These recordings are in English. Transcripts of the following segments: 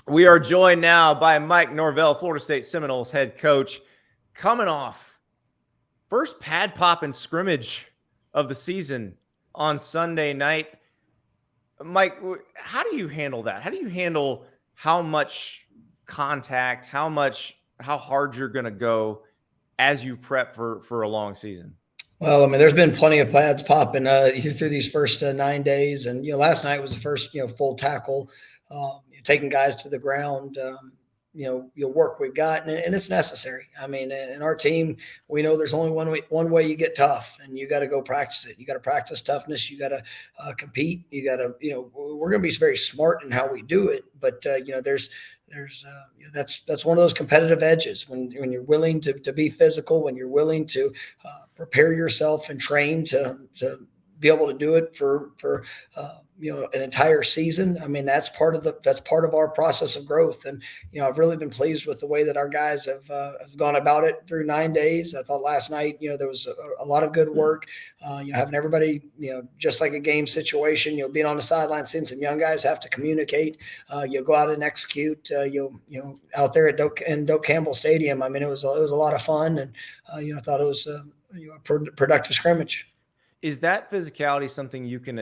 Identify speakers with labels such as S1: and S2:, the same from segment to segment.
S1: We are joined now by Mike Norvell, Florida State Seminoles head coach, coming off first pad pop and scrimmage of the season on Sunday night. Mike, how do you handle that? How do you handle how much contact, how hard you're going to go as you prep for a long season?
S2: Well, I mean, there's been plenty of pads popping through these first 9 days, and last night was the first full tackle, taking guys to the ground. Work we've got, and it's necessary. I mean, in our team, we know there's only one way you get tough, and you got to go practice it. You got to practice toughness. You got to compete. You got to, we're going to be very smart in how we do it, but that's one of those competitive edges when you're willing to be physical, when you're willing to prepare yourself and train to be able to do it for an entire season. I mean, that's part of our process of growth. And, I've really been pleased with the way that our guys have gone about it through 9 days. I thought last night, there was a lot of good work, having everybody, just like a game situation, being on the sideline, seeing some young guys have to communicate, go out and execute, out there at Doak Campbell Stadium. I mean, it was a lot of fun, and, I thought it was a productive scrimmage.
S1: Is that physicality something you can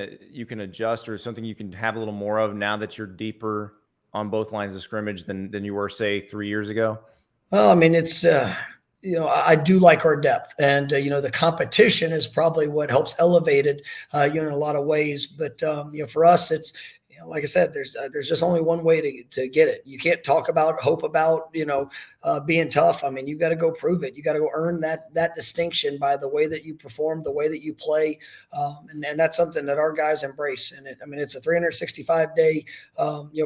S1: adjust, or something you can have a little more of now that you're deeper on both lines of scrimmage than you were, say, 3 years ago?
S2: Well, I mean, it's I do like our depth, and the competition is probably what helps elevate it, in a lot of ways. But for us, it's like I said, there's just only one way to get it. You can't hope about being tough. I mean, you got to go prove it. You got to go earn that distinction by the way that you perform, the way that you play, and that's something that our guys embrace. And it's a 365-day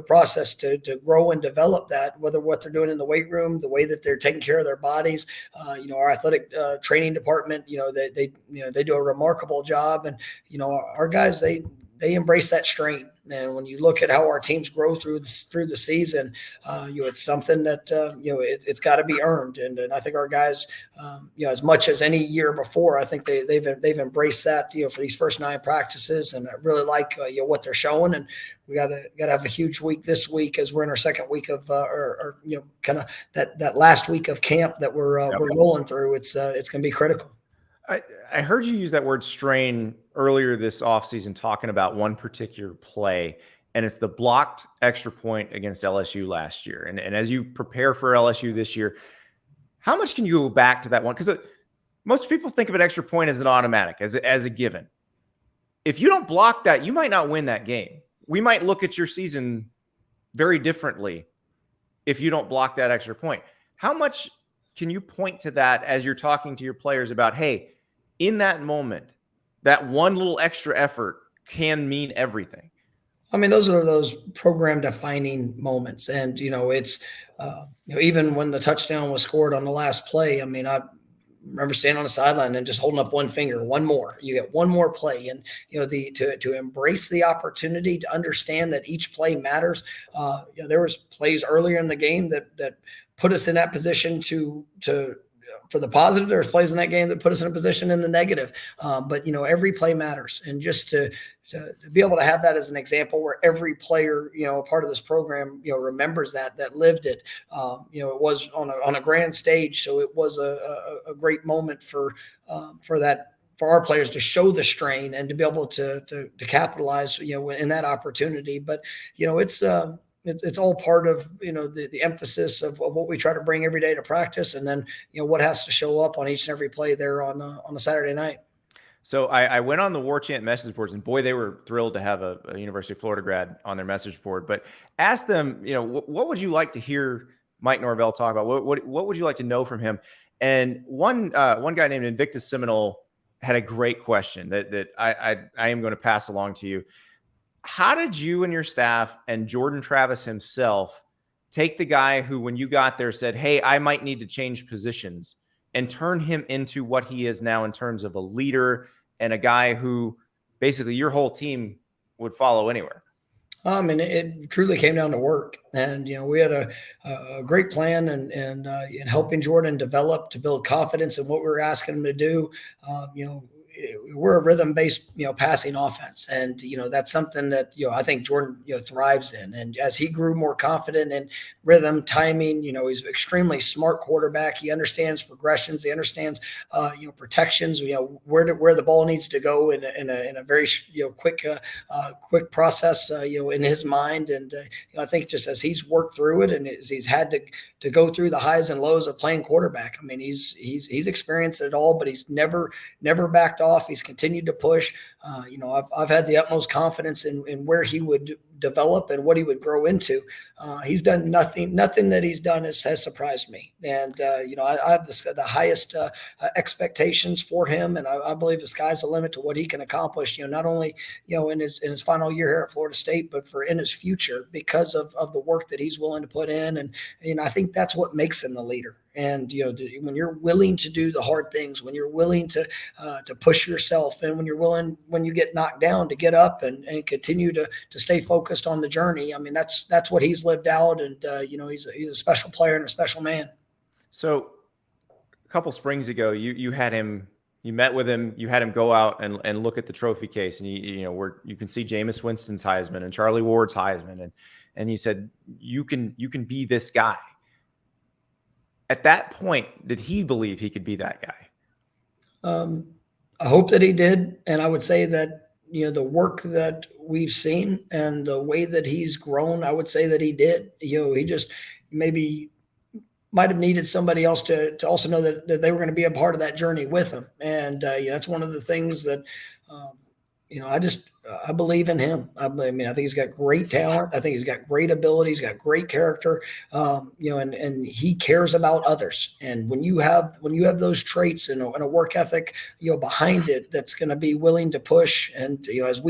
S2: process to grow and develop that. Whether what they're doing in the weight room, the way that they're taking care of their bodies, our athletic training department, they do a remarkable job, and our guys they embrace that strain. And when you look at how our teams grow through the season, it's something that it's got to be earned. And I think our guys, as much as any year before, I think they've embraced that for these first 9 practices, and I really like what they're showing. And we got to have a huge week this week, as we're in our second week of kind of that last week of camp that we're rolling through. It's going to be critical.
S1: I heard you use that word strain earlier this offseason, talking about one particular play, and it's the blocked extra point against LSU last year. And as you prepare for LSU this year, how much can you go back to that one? Because most people think of an extra point as an automatic, as a given. If you don't block that, you might not win that game. We might look at your season very differently if you don't block that extra point. How much can you point to that as you're talking to your players about, hey, in that moment, that one little extra effort can mean everything?
S2: I mean, those are those program defining moments. And, it's, even when the touchdown was scored on the last play, I mean, I remember standing on the sideline and just holding up one finger, one more. You get one more play, and to embrace the opportunity, to understand that each play matters. There was plays earlier in the game that put us in that position to for the positive. There was plays in that game that put us in a position in the negative. But every play matters, and just to be able to have that as an example where every player, part of this program, remembers that lived it. It was on a grand stage, so it was a great moment for our players to show the strain and to be able to capitalize, in that opportunity. But it's all part of the emphasis of what we try to bring every day to practice, and then what has to show up on each and every play there on a Saturday night.
S1: So I went on the War Chant message boards, and boy, they were thrilled to have a University of Florida grad on their message board. But ask them, what would you like to hear Mike Norvell talk about? What would you like to know from him? And one guy named Invictus Seminole had a great question that I am going to pass along to you. How did you and your staff and Jordan Travis himself take the guy who, when you got there, said, hey, I might need to change positions, and turn him into what he is now in terms of a leader and a guy who basically your whole team would follow anywhere?
S2: And it truly came down to work, and we had a great plan, and in helping Jordan develop, to build confidence in what we were asking him to do. we're a rhythm-based, passing offense. And, that's something that, I think Jordan, thrives in. And as he grew more confident in rhythm, timing, he's an extremely smart quarterback. He understands progressions. He understands, protections, where the ball needs to go in a very, quick process, in his mind. And, I think just as he's worked through it and as he's had to go through the highs and lows of playing quarterback, I mean, he's experienced it all, but he's never backed off. He's continued to push. I've had the utmost confidence in where he would develop and what he would grow into. He's done nothing that he's done has surprised me. And, I have the highest expectations for him. And I believe the sky's the limit to what he can accomplish, not only, in his final year here at Florida State, but for in his future because of the work that he's willing to put in. And, I think that's what makes him the leader. And, when you're willing to do the hard things, when you're willing to push yourself, and when you get knocked down, to get up and continue to stay focused on the journey. I mean, that's what he's lived out. And, he's a special player and a special man.
S1: So a couple springs ago, you had him, you met with him, you had him go out and look at the trophy case, and where you can see Jameis Winston's Heisman and Charlie Ward's Heisman. And you said, you can be this guy. At that point, did he believe he could be that guy?
S2: I hope that he did. And I would say that, the work that we've seen and the way that he's grown, I would say that he did. He just maybe might have needed somebody else to also know that they were going to be a part of that journey with him. And that's one of the things that, I believe in him. I think he's got great talent. I think he's got great ability. He's got great character, and he cares about others. And when you have those traits and a work ethic, behind it, that's going to be willing to push. And, as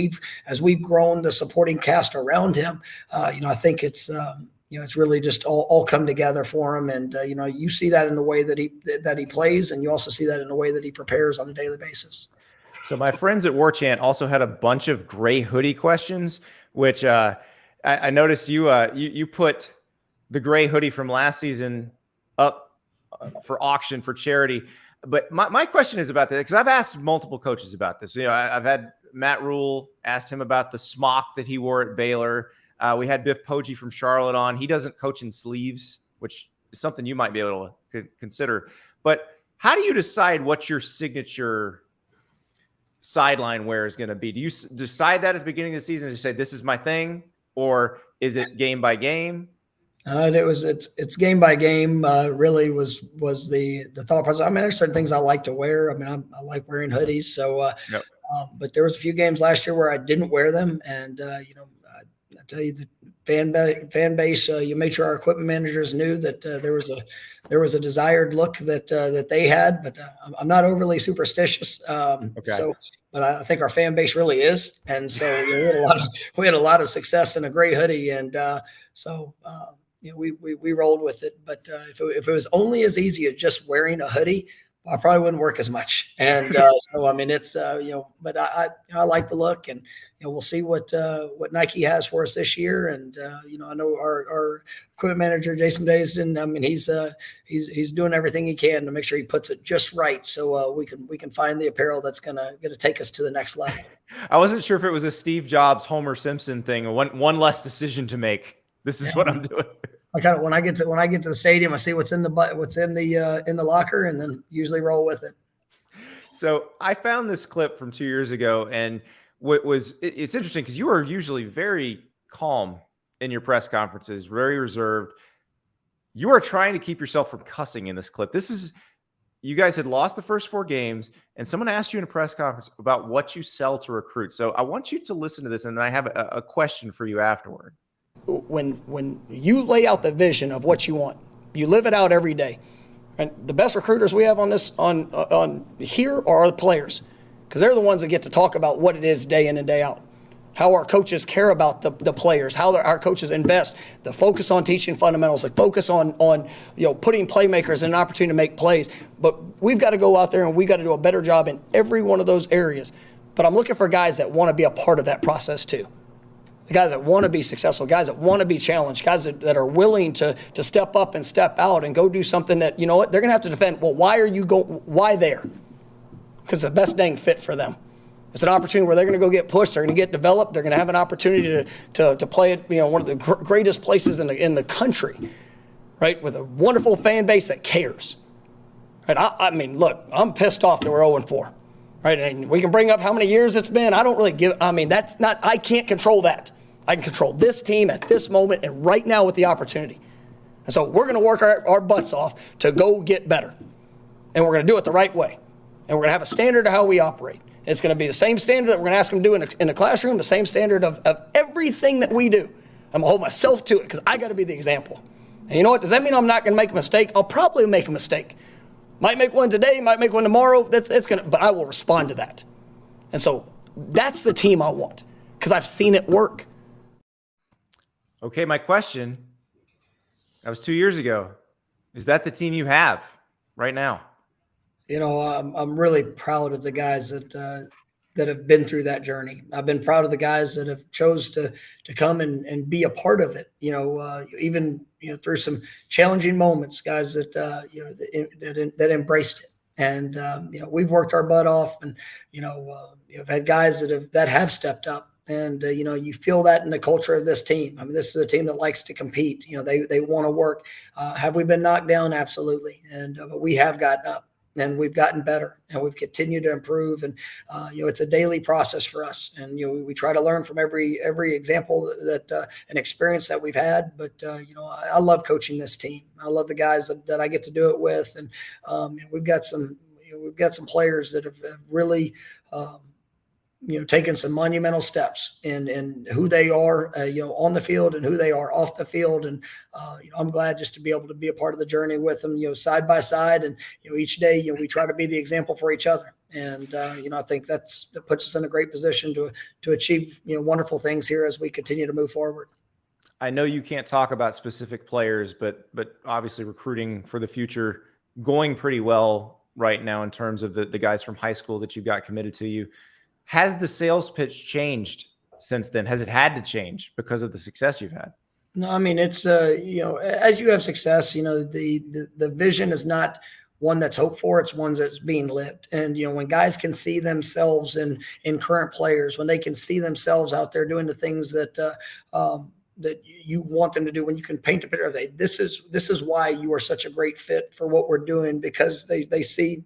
S2: we've grown the supporting cast around him, I think it's really just all come together for him. And, you see that in the way that he plays, and you also see that in the way that he prepares on a daily basis.
S1: So my friends at War Chant also had a bunch of gray hoodie questions, which I noticed you put the gray hoodie from last season up for auction for charity. But my question is about that, because I've asked multiple coaches about this. I've had Matt Rule, asked him about the smock that he wore at Baylor. We had Biff Poggi from Charlotte on. He doesn't coach in sleeves, which is something you might be able to consider. But how do you decide what your signature sideline wear is going to be? Do you decide that at the beginning of the season to say, this is my thing, or is it game by game?
S2: It's game by game. Really was the thought process. I mean, there's certain things I like to wear. I mean, I like wearing hoodies. So,
S1: yep.
S2: But there was a few games last year where I didn't wear them, and I tell you, the fan base, you made sure our equipment managers knew that there was a desired look that they had, but I'm not overly superstitious.
S1: Okay.
S2: So, but I think our fan base really is, and so we had a lot of success in a gray hoodie, and we rolled with it. But if it was only as easy as just wearing a hoodie, I probably wouldn't work as much. And so, I mean, it's, but I like the look, and, we'll see what Nike has for us this year. And, I know our equipment manager, Jason Daysden, I mean, he's doing everything he can to make sure he puts it just right. So we can find the apparel that's going to take us to the next level.
S1: I wasn't sure if it was a Steve Jobs, Homer Simpson thing, one less decision to make. This is what I'm doing.
S2: I kind of, when I get to the stadium, I see what's in the locker, and then usually roll with it.
S1: So I found this clip from 2 years ago, and it's interesting because you are usually very calm in your press conferences, very reserved. You are trying to keep yourself from cussing in this clip. You guys had lost the first 4 games, and someone asked you in a press conference about what you sell to recruits. So I want you to listen to this, and then I have a question for you afterward.
S3: When you lay out the vision of what you want, you live it out every day. And the best recruiters we have on here are the players, because they're the ones that get to talk about what it is day in and day out. How our coaches care about the players, how our coaches invest, the focus on teaching fundamentals, the focus on putting playmakers in an opportunity to make plays. But we've got to go out there and we've got to do a better job in every one of those areas. But I'm looking for guys that want to be a part of that process too. The guys that want to be successful, guys that want to be challenged, guys that are willing to step up and step out and go do something that, they're going to have to defend. Well, why there? because it's the best dang fit for them. It's an opportunity where they're going to go get pushed. They're going to get developed. They're going to have an opportunity to play at one of the greatest places in the country, right? With a wonderful fan base that cares. Right? I mean, look, I'm pissed off that we're 0-4. Right? And we can bring up how many years it's been. I don't really give. I mean, that's not. I can't control that. I can control this team at this moment and right now with the opportunity. And so we're going to work our butts off to go get better, and we're going to do it the right way, and we're going to have a standard of how we operate. It's going to be the same standard that we're going to ask them to do in the classroom, the same standard of everything that we do. I'm going to hold myself to it because I got to be the example. And you know what? Does that mean I'm not going to make a mistake? I'll probably make a mistake. Might make one today, might make one tomorrow. But I will respond to that. And so that's the team I want because I've seen it work.
S1: Okay, my question, that was 2 years ago. Is that the team you have right now?
S2: I'm really proud of the guys that have been through that journey. I've been proud of the guys that have chose to come and be a part of it. Even through some challenging moments, guys that that embraced it. And we've worked our butt off, and I've had guys that have stepped up. And you feel that in the culture of this team. I mean, this is a team that likes to compete. They want to work. Have we been knocked down? Absolutely. And but we have gotten up. And we've gotten better, and we've continued to improve. And it's a daily process for us. And we try to learn from every example that an experience that we've had. But I love coaching this team. I love the guys that I get to do it with. And we've got some players that have really taken some monumental steps in who they are, on the field and who they are off the field. And, I'm glad just to be able to be a part of the journey with them, side by side. And, each day, we try to be the example for each other. And, I think that puts us in a great position to achieve, wonderful things here as we continue to move forward.
S1: I know you can't talk about specific players, but obviously recruiting for the future going pretty well right now in terms of the guys from high school that you've got committed to you. Has the sales pitch changed since then? Has it had to change because of the success you've had?
S2: No, I mean, it's, as you have success, the vision is not one that's hoped for. It's one that's being lived. And, when guys can see themselves in current players, when they can see themselves out there doing the things that you want them to do, when you can paint a picture of this is why you are such a great fit for what we're doing, because they see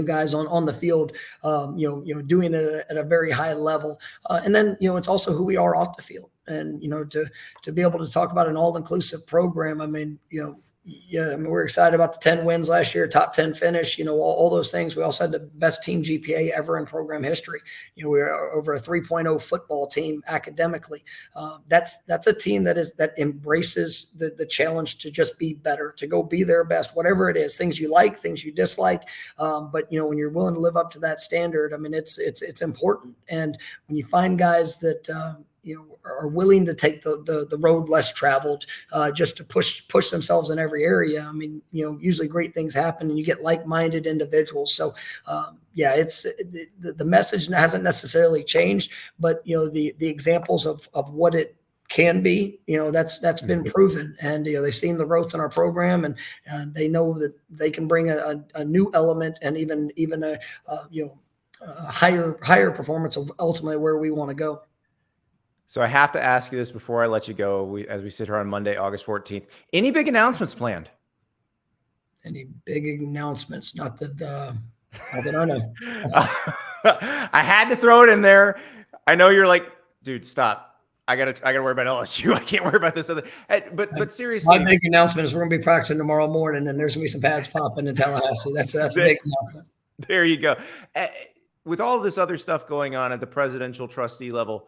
S2: guys on the field, doing it at a very high level. And then, it's also who we are off the field. And, to be able to talk about an all-inclusive program, I mean, we're excited about the 10 wins last year, top 10 finish, all those things. We also had the best team GPA ever in program history. We were over a 3.0 football team academically. That's a team that embraces the challenge to just be better, to go be their best, whatever it is, things you like, things you dislike. But, when you're willing to live up to that standard, I mean, it's important. And when you find guys that, are willing to take the road less traveled, just to push themselves in every area. I mean, usually great things happen and you get like-minded individuals. So, it's the message hasn't necessarily changed, but the examples of what it can be, that's been proven. And they've seen the growth in our program, and they know that they can bring a new element and even a higher performance of ultimately where we want to go.
S1: So I have to ask you this before I let you go, as we sit here on Monday, August 14th. Any big announcements planned?
S2: Any big announcements? Not that I know.
S1: I had to throw it in there. I know you're like, dude, stop. I gotta worry about LSU. I can't worry about this other. But seriously,
S2: my big announcement is we're gonna be practicing tomorrow morning, and there's gonna be some pads popping in Tallahassee. That's a big announcement.
S1: There you go. With all this other stuff going on at the presidential trustee level,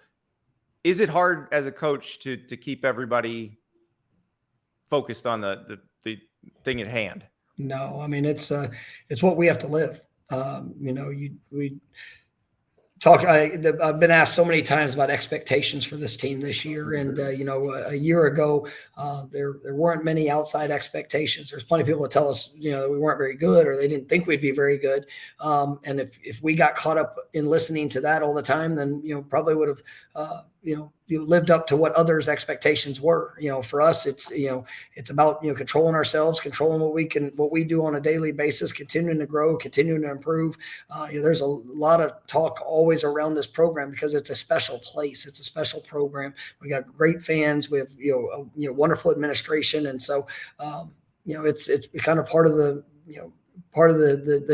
S1: is it hard as a coach to keep everybody focused on the thing at hand?
S2: No, I mean, it's what we have to live. We talk. I've been asked so many times about expectations for this team this year, and a year ago there weren't many outside expectations. There's plenty of people that tell us that we weren't very good, or they didn't think we'd be very good. And if we got caught up in listening to that all the time, then probably would have you lived up to what others' expectations were. For us, it's about controlling ourselves, controlling what we do on a daily basis, continuing to grow, continuing to improve. There's a lot of talk always around this program because it's a special place, it's a special program. We got great fans, we have wonderful administration, and so it's kind of part of the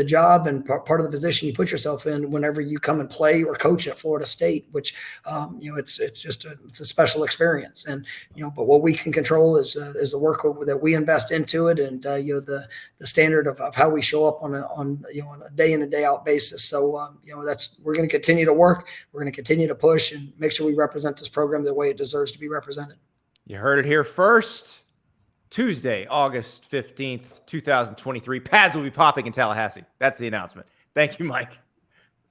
S2: job and part of the position you put yourself in whenever you come and play or coach at Florida State, which, it's a special experience. And, but what we can control is the work that we invest into it, and, the standard of how we show up on a day in and day out basis. So, we're going to continue to work. We're going to continue to push and make sure we represent this program the way it deserves to be represented.
S1: You heard it here first. Tuesday, August 15th, 2023. Pads will be popping in Tallahassee. That's the announcement. Thank you, Mike.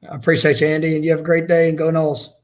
S2: I appreciate you, Andy, and you have a great day, and go Noles.